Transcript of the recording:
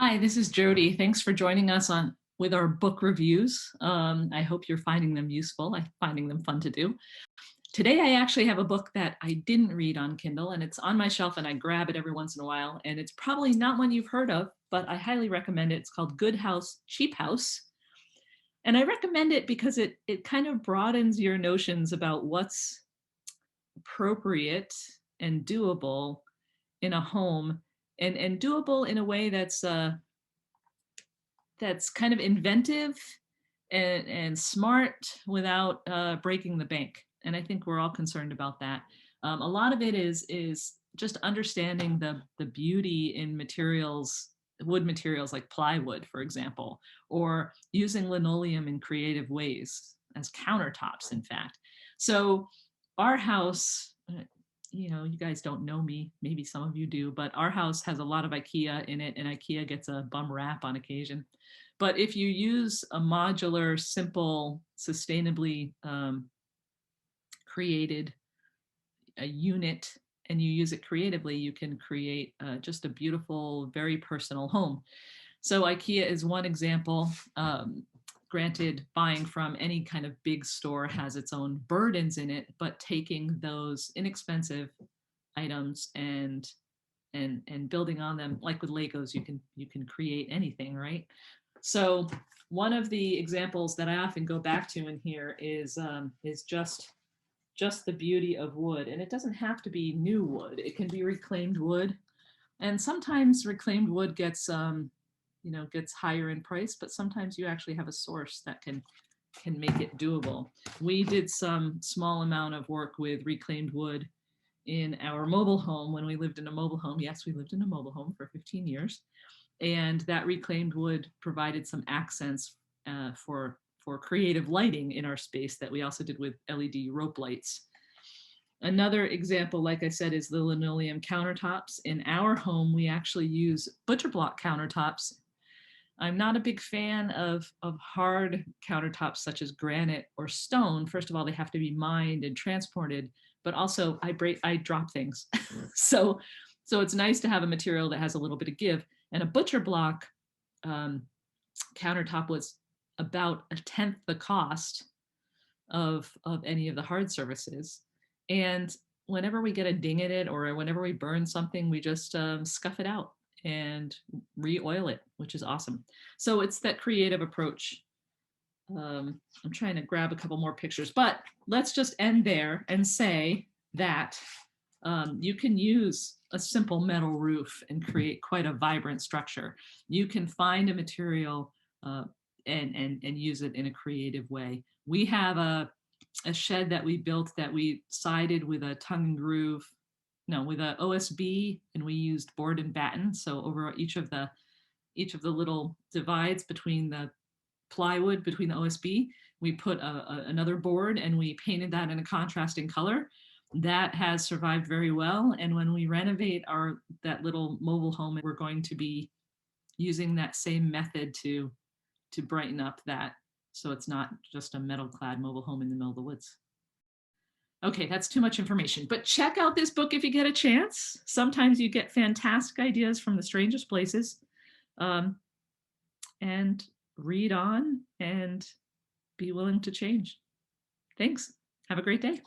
Hi, this is Jody. Thanks for joining us on with our book reviews. I hope you're finding them useful. I'm finding them fun to do. Today, I actually have a book that I didn't read on Kindle, and it's on my shelf, and I grab it every once in a while. And it's probably not one you've heard of, but I highly recommend it. It's called Good House, Cheap House. And I recommend it because it kind of broadens your notions about what's appropriate and doable in a home, and doable in a way that's kind of inventive and smart without breaking the bank. And I think we're all concerned about that. A lot of it is just understanding the beauty in materials, wood materials like plywood, for example, or using linoleum in creative ways as countertops, in fact. So our house, you guys don't know me, maybe some of you do, but our house has a lot of IKEA in it, and IKEA gets a bum rap on occasion. But if you use a modular, simple, sustainably created a unit and you use it creatively, you can create just a beautiful, very personal home. So IKEA is one example. Granted, buying from any kind of big store has its own burdens in it, but taking those inexpensive items and building on them, like with Legos, you can create anything, right? So one of the examples that I often go back to in here is just the beauty of wood, and it doesn't have to be new wood. It can be reclaimed wood, and sometimes reclaimed wood gets higher in price, but sometimes you actually have a source that can make it doable. We did some small amount of work with reclaimed wood in our mobile home when we lived in a mobile home. Yes, we lived in a mobile home for 15 years. And that reclaimed wood provided some accents for creative lighting in our space that we also did with LED rope lights. Another example, like I said, is the linoleum countertops. In our home, we actually use butcher block countertops. I'm not a big fan of hard countertops such as granite or stone. First of all, they have to be mined and transported, but also I drop things. so it's nice to have a material that has a little bit of give. And a butcher block countertop was about a tenth the cost of any of the hard surfaces. And whenever we get a ding in it or whenever we burn something, we just scuff it out and re-oil it, which is awesome. So it's that creative approach. I'm trying to grab a couple more pictures, but let's just end there and say that you can use a simple metal roof and create quite a vibrant structure. You can find a material and use it in a creative way. We have a shed that we built that we sided with a tongue and groove, no, with a OSB, and we used board and batten. So over each of the little divides between the plywood, between the OSB, we put another board and we painted that in a contrasting color. That has survived very well. And when we renovate that little mobile home, we're going to be using that same method to brighten up that, so it's not just a metal clad mobile home in the middle of the woods. Okay, that's too much information, but check out this book if you get a chance. Sometimes you get fantastic ideas from the strangest places. And read on and be willing to change. Thanks. Have a great day.